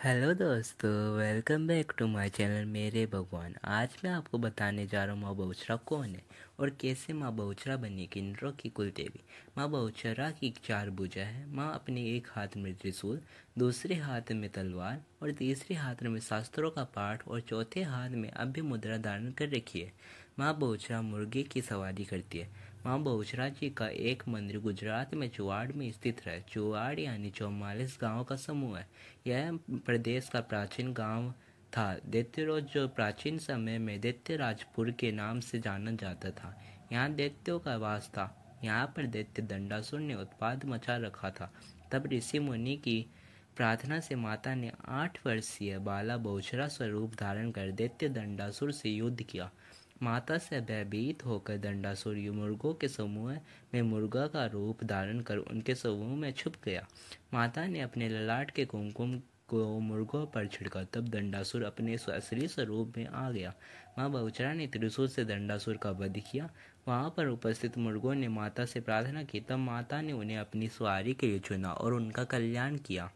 Hello दोस्तों, welcome back to my channel मेरे भगवान। आज मैं आपको बताने जा रहा हूँ माँ बहुचरा कौन है और कैसे माँ बहुचरा बनी किन्नरों की कुल देवी। माँ बहुचरा की चार भुजा है। माँ अपने एक हाथ में त्रिशूल, दूसरे हाथ में तलवार और तीसरे हाथ में शास्त्रों का पाठ और चौथे हाथ में अभय मुद्रा धारण कर रखी है। माँ बहुचरा मुर्गे की सवारी करती है। माँ बहुचरा जी का एक मंदिर गुजरात में चुवाड़ में स्थित है। चुवाड़ यानी 44 गांव का समूह है। यह प्रदेश का प्राचीन गांव था। दैत्यरोज जो प्राचीन समय में दैत्यराजपुर के नाम से जाना जाता था। यहाँ दैत्यों का वास था। यहाँ पर दैत्य दंडासुर ने उत्पात मचा रखा था। तब ऋषि मुनि की प्रार्थना से माता ने 8 वर्षीय बाला बहुचरा स्वरूप धारण कर दैत्य दंडासुर से युद्ध किया। माता से भयभीत होकर दंडासुर मुर्गों के समूह में मुर्गा का रूप धारण कर उनके समूह में छुप गया। माता ने अपने ललाट के कुमकुम को मुर्गों पर छिड़का, तब दंडासुर अपने असली स्वरूप में आ गया। माँ बहुचरा ने त्रिशूल से दंडासुर का वध किया। वहां पर उपस्थित मुर्गों ने माता से प्रार्थना की, तब माता ने उन्हें अपनी सवारी के लिए चुना और उनका कल्याण किया।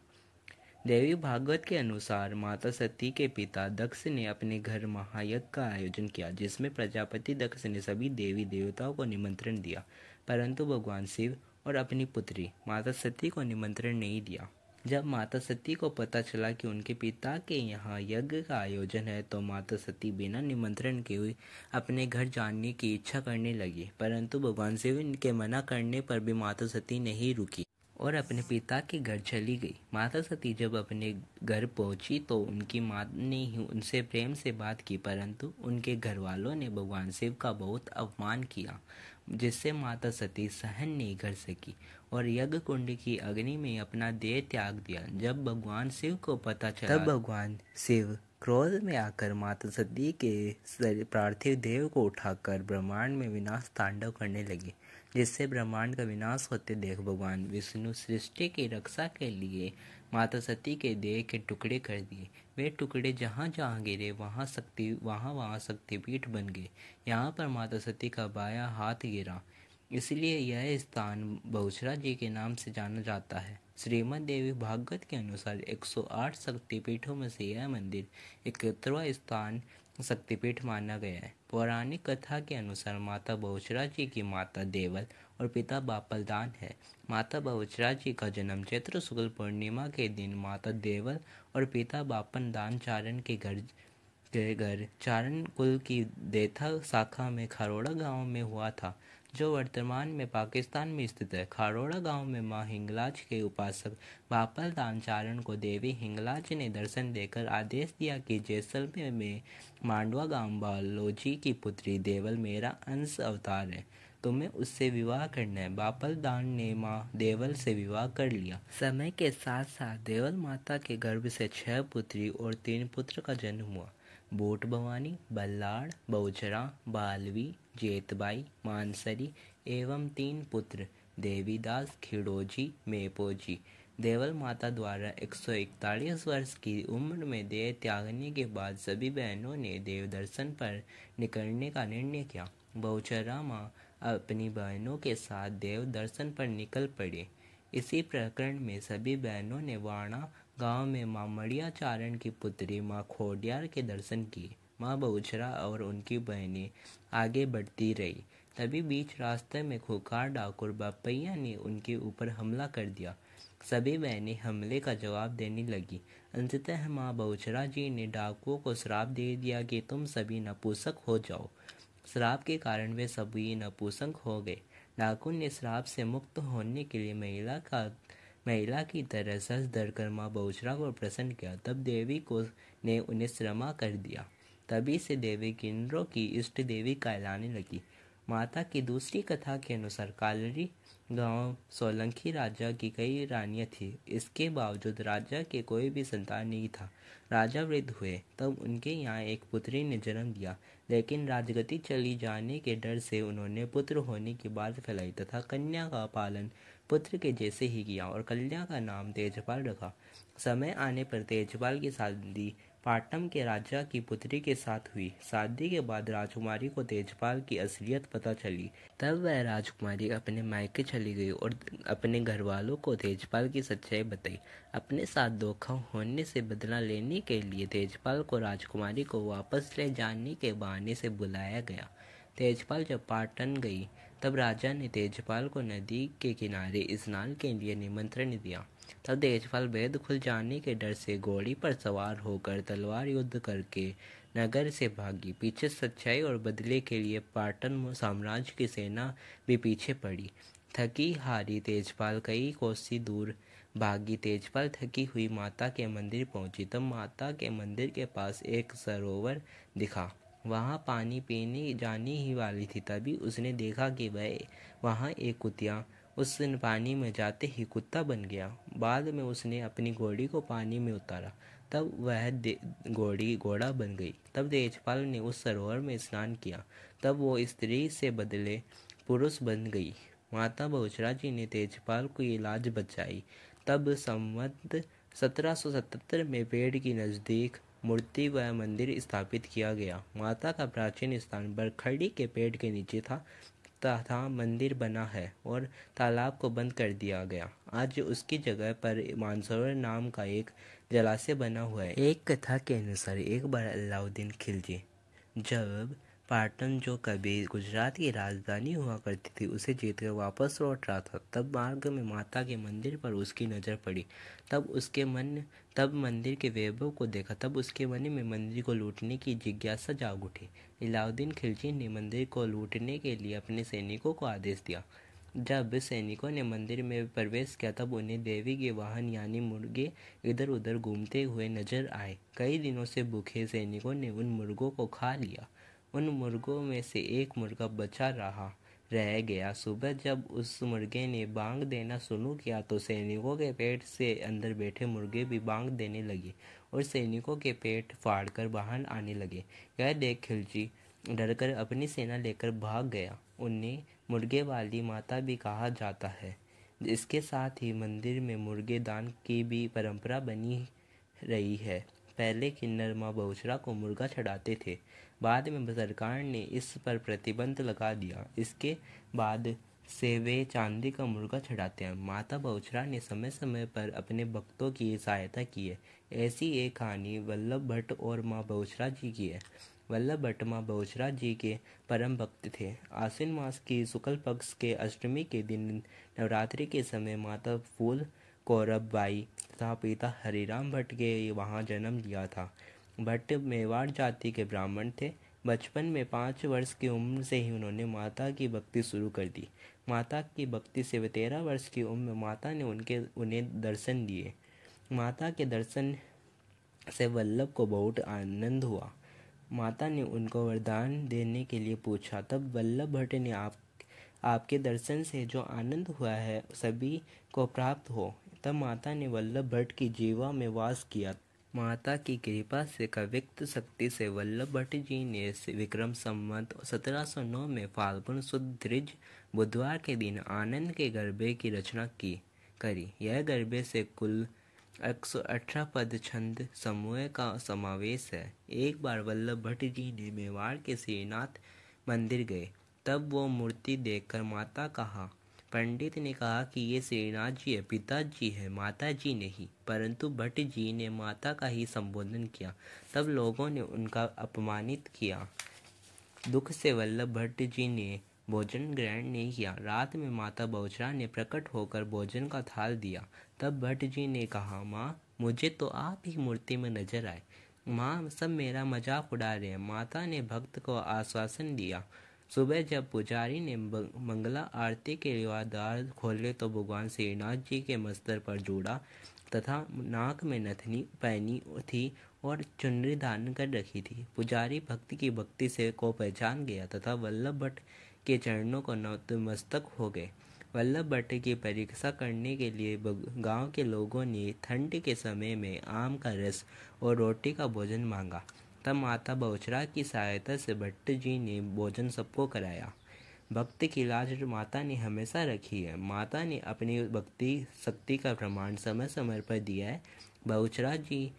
देवी भागवत के अनुसार माता सती के पिता दक्ष ने अपने घर महायज्ञ का आयोजन किया, जिसमें प्रजापति दक्ष ने सभी देवी देवताओं को निमंत्रण दिया, परंतु भगवान शिव और अपनी पुत्री माता सती को निमंत्रण नहीं दिया। जब माता सती को पता चला कि उनके पिता के यहाँ यज्ञ का आयोजन है, तो माता सती बिना निमंत्रण के हुए अपने घर जाने की इच्छा करने लगी, परंतु भगवान शिव के मना करने पर भी माता सती नहीं रुकी और अपने पिता के घर चली गई। माता सती जब अपने घर पहुंची तो उनकी माँ ने ही उनसे प्रेम से बात की, परंतु उनके घर वालों ने भगवान शिव का बहुत अपमान किया, जिससे माता सती सहन नहीं कर सकी और यज्ञ कुंड की अग्नि में अपना देह त्याग दिया। जब भगवान शिव को पता चला, तब भगवान शिव क्रोध में आकर माता सती के पार्थिव देह को उठाकर ब्रह्मांड में विनाश तांडव करने लगे, जिससे ब्रह्मांड का विनाश होते देख भगवान विष्णु सृष्टि की रक्षा के लिए माता सती के देह के टुकड़े कर दिए। वे टुकड़े जहाँ जहाँ गिरे वहाँ शक्तिपीठ बन गए। यहाँ पर माता सती का बायां हाथ गिरा, इसलिए यह स्थान बहुचरा जी के नाम से जाना जाता है। श्रीमद् देवी भागवत के अनुसार 108 शक्तिपीठों में से यह मंदिर 71वां स्थान शक्तिपीठ माना गया है। पौराणिक कथा के अनुसार माता बहुचरा जी की माता देवल और पिता बापलदान है। माता बहुचरा जी का जन्म चैत्र शुक्ल पूर्णिमा के दिन माता देवल और पिता बापन चारण के घर चारण कुल की देथा शाखा में खारोड़ा गांव में हुआ था, जो वर्तमान में पाकिस्तान में स्थित है। खारोड़ा गांव में मां हिंगलाज के उपासक बापल दानचारण को देवी हिंगलाज ने दर्शन देकर आदेश दिया कि जैसलमेर में मांडवा गांव बालोजी की पुत्री देवल मेरा अंश अवतार है, तुम्हें उससे विवाह करना है। बापल दान ने माँ देवल से विवाह कर लिया। समय के साथ साथ देवल माता के गर्भ से 6 पुत्री और 3 पुत्र का जन्म हुआ। बोट भवानी, बल्लाड़, बहुचरा, बालवी, जेतबाई, मानसरी एवं 3 पुत्र देवीदास, खिड़ोजी, मेपोजी। देवल माता द्वारा 141 वर्ष की उम्र में देह त्यागने के बाद सभी बहनों ने देव दर्शन पर निकलने का निर्णय किया। बहुचरा माँ अपनी बहनों के साथ देव दर्शन पर निकल पड़े। इसी प्रकरण में सभी बहनों ने वाणा गांव में माँ मड़िया चारण की पुत्री माँ खोडियार के दर्शन किए। माँ बहुचरा और उनकी बहनें आगे बढ़ती रही। तभी बीच रास्ते में खूंखार डाकुर बापैया ने उनके ऊपर हमला कर दिया। सभी बहनें हमले का जवाब देने लगी। अंततः माँ बहुचरा जी ने डाकुओं को श्राप दे दिया कि तुम सभी नपुंसक हो जाओ। श्राप के कारण वे सभी नपुंसक हो गए। डाकू ने श्राप से मुक्त होने के लिए महिला की तरह सज धरकर माँ बहुचरा को प्रसन्न किया। तब देवी को ने उन्हें क्षमा कर दिया। तभी से देवी किन्नरों की इष्ट देवी कहलाने लगी। माता की दूसरी कथा के अनुसार कालरी गांव सोलंकी राजा की कई रानियां थी। इसके बावजूद राजा के कोई भी संतान नहीं था। राजा वृद्ध हुए, तब उनके यहाँ एक पुत्री ने जन्म दिया, लेकिन राजगति चली जाने के डर से उन्होंने पुत्र होने की बात फैलाई तथा कन्या का पालन पुत्र के जैसे ही किया और कन्या का नाम तेजपाल रखा। समय आने पर तेजपाल की शादी पाटम के राजा की पुत्री के साथ हुई। शादी के बाद राजकुमारी को तेजपाल की असलियत पता चली। तब वह राजकुमारी अपने मायके चली गई और अपने घर वालों को तेजपाल की सच्चाई बताई। अपने साथ धोखा होने से बदला लेने के लिए तेजपाल को राजकुमारी को वापस ले जाने के बहाने से बुलाया गया। तेजपाल जब पाटन गई तब राजा ने तेजपाल को नदी के किनारे स्नान के लिए निमंत्रण दिया। तब तेजपाल भेद खुल जाने के डर से घोड़ी पर सवार होकर तलवार युद्ध करके नगर से भागी। पीछे सच्चाई और बदले के लिए पाटन साम्राज्य की सेना भी पीछे पड़ी। थकी हारी तेजपाल कई कोसी दूर भागी। तेजपाल थकी हुई माता के मंदिर पहुंची। तब माता के मंदिर के पास एक सरोवर दिखा। वहां पानी पीने जाने ही वाली थी, तभी उसने देखा कि वहां एक कुतिया उस पानी में जाते ही कुत्ता बन गया। बाद में उसने अपनी घोड़ी को पानी में उतारा, तब वह घोड़ी घोड़ा बन गई। तब तेजपाल ने उस सरोवर में स्नान किया, तब वो स्त्री से बदले पुरुष बन गई। माता बहुचरा जी ने तेजपाल को ये लाज बचाई। तब संवत 1777 में पेड़ के नज़दीक मूर्ति व मंदिर स्थापित किया गया। माता का प्राचीन स्थान बरखड़ी के पेड़ के नीचे था मंदिर बना है और तालाब को बंद कर दिया गया। आज उसकी जगह पर मानसरोवर नाम का एक जलाशय बना हुआ है। एक कथा के अनुसार एक बार अलाउद्दीन खिलजी जब पाटन, जो कभी गुजरात की राजधानी हुआ करती थी, उसे जीतकर वापस लौट रहा था, तब मार्ग में माता के मंदिर पर उसकी नज़र पड़ी। तब मंदिर के वैभव को देखा। तब उसके मन में मंदिर को लूटने की जिज्ञासा जाग उठी। अलाउद्दीन खिलजी ने मंदिर को लूटने के लिए अपने सैनिकों को आदेश दिया। जब सैनिकों ने मंदिर में प्रवेश किया तब उन्हें देवी के वाहन यानी मुर्गे इधर उधर घूमते हुए नजर आए। कई दिनों से भूखे सैनिकों ने उन मुर्गों को खा लिया। उन मुर्गों में से एक मुर्गा बचा रह गया। सुबह जब उस मुर्गे ने बांग देना शुरू किया तो सैनिकों के पेट से अंदर बैठे मुर्गे भी बांग देने लगे और सैनिकों के पेट फाड़कर बाहर आने लगे। यह देख खिलजी डरकर अपनी सेना लेकर भाग गया। उन्हें मुर्गे वाली माता भी कहा जाता है। इसके साथ ही मंदिर में मुर्गे दान की भी परंपरा बनी रही है। पहले किन्नर माँ बहुचरा को मुर्गा चढ़ाते थे, बाद में सरकार ने इस पर प्रतिबंध लगा दिया। इसके बाद से वे चांदी का मुर्गा चढ़ाते हैं। माता बहुचरा ने समय समय पर अपने भक्तों की सहायता की है। ऐसी एक कहानी वल्लभ भट्ट और माँ बहुचरा जी की है। वल्लभ भट्ट माँ बहुचरा जी के परम भक्त थे। आश्विन मास की शुक्ल पक्ष के अष्टमी के दिन नवरात्रि के समय माता फूल कौरब बाई तथा पिता हरिराम भट्ट के वहाँ जन्म लिया था। भट्ट मेवाड़ जाति के ब्राह्मण थे। बचपन में 5 वर्ष की उम्र से ही उन्होंने माता की भक्ति शुरू कर दी। माता की भक्ति से वे 13 वर्ष की उम्र में माता ने उन्हें दर्शन दिए। माता के दर्शन से वल्लभ को बहुत आनंद हुआ। माता ने उनको वरदान देने के लिए पूछा। तब वल्लभ भट्ट ने आपके दर्शन से जो आनंद हुआ है सभी को प्राप्त हो। तब माता ने वल्लभ भट्ट की जीवा में वास किया। माता की कृपा से कविक्त शक्ति से वल्लभ भट्ट जी ने विक्रम संवत 1709 में फाल्गुन शुद्ध द्विज बुधवार के दिन आनंद के गरबे की रचना करी। यह गरबे से कुल 118 पद छंद समूह का समावेश है। एक बार वल्लभ भट्ट जी ने मेवाड़ के श्रीनाथ मंदिर गए। तब वो मूर्ति देखकर माता कहा। पंडित ने कहा कि ये श्रीनाथ जी है, पिताजी है, माता जी नहीं। परंतु भट्ट जी ने माता का ही संबोधन किया। तब लोगों ने उनका अपमानित किया। दुख से वल्लभ भट्ट जी ने भोजन ग्रहण नहीं किया। रात में माता बहुचरा ने प्रकट होकर भोजन का थाल दिया। तब भट्ट जी ने कहा, माँ मुझे तो आप ही मूर्ति में नजर आए। माँ सब मेरा मजाक उड़ा रहे हैं। माता ने भक्त को आश्वासन दिया। सुबह जब पुजारी ने मंगला आरती के लिए द्वार खोले तो भगवान श्रीनाथ जी के मस्तर पर जूड़ा तथा नाक में नथनी पहनी थी और चुनरी धारण कर रखी थी। पुजारी भक्त की भक्ति से को पहचान गया तथा वल्लभ भट्ट के चरणों को नतमस्तक हो गए। वल्लभ भट्ट की परीक्षा करने के लिए गांव के लोगों ने ठंड के समय में आम का रस और रोटी का भोजन मांगा। तब माता बहुचरा की सहायता से भट्ट जी ने भोजन सबको कराया। भक्त की लाज माता ने हमेशा रखी है। माता ने अपनी भक्ति शक्ति का प्रमाण समय समय पर दिया है। बहुचरा जी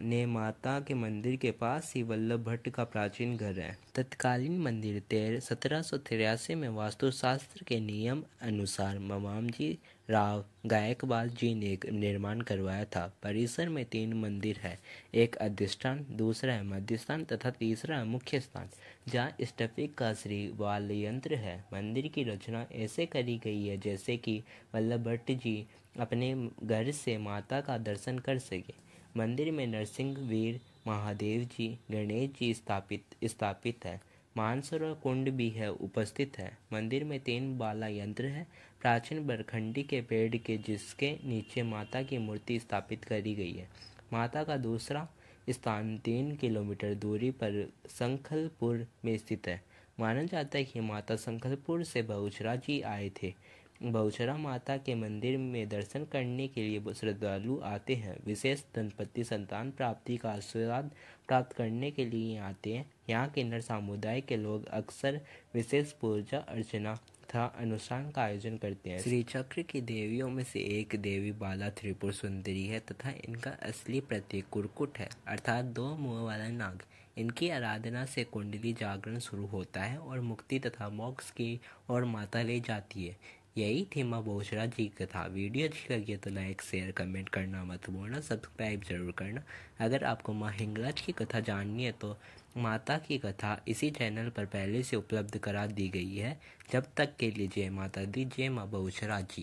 ने माता के मंदिर के पास ही वल्लभ भट्ट का प्राचीन घर है। तत्कालीन मंदिर 1783 में वास्तुशास्त्र के नियम अनुसार ममामजी राव गायकवाड़ जी ने निर्माण करवाया था। परिसर में 3 मंदिर है, एक अधिष्ठान, दूसरा है मध्य स्थान तथा तीसरा है मुख्य स्थान, जहाँ स्टफिक का श्री वाल यंत्र है। मंदिर की रचना ऐसे करी गई है जैसे कि वल्लभ भट्ट जी अपने घर से माता का दर्शन कर सके। मंदिर में नरसिंह वीर महादेव जी, गणेश जी स्थापित है। मानसरोवर कुंड भी है उपस्थित है। मंदिर में 3 बाला यंत्र है, प्राचीन बरखंडी के पेड़ के जिसके नीचे माता की मूर्ति स्थापित करी गई है। माता का दूसरा स्थान 3 किलोमीटर दूरी पर संखलपुर में स्थित है। माना जाता है कि माता संखलपुर से बहुचरा जी आए थे। बहुचरा माता के मंदिर में दर्शन करने के लिए श्रद्धालु आते हैं। विशेष दंपति संतान प्राप्ति का आशीर्वाद प्राप्त करने के लिए आते हैं। यहाँ के नर समुदाय के लोग अक्सर विशेष पूजा अर्चना तथा अनुष्ठान का आयोजन करते हैं। श्री चक्र की देवियों में से एक देवी बाला त्रिपुर सुंदरी है तथा इनका असली प्रतीक कुरकुट है, अर्थात 2 मुंह वाला नाग। इनकी आराधना से कुंडली जागरण शुरू होता है और मुक्ति तथा मोक्ष की ओर माता ले जाती है। यही थी माँ बहुचरा जी की कथा। वीडियो अच्छी लगी तो लाइक शेयर कमेंट करना मत भूलना, सब्सक्राइब जरूर करना। अगर आपको माँ हिंगलाज की कथा जाननी है तो माता की कथा इसी चैनल पर पहले से उपलब्ध करा दी गई है। जब तक के लिए जय माता दी, जय माँ बहुचरा जी।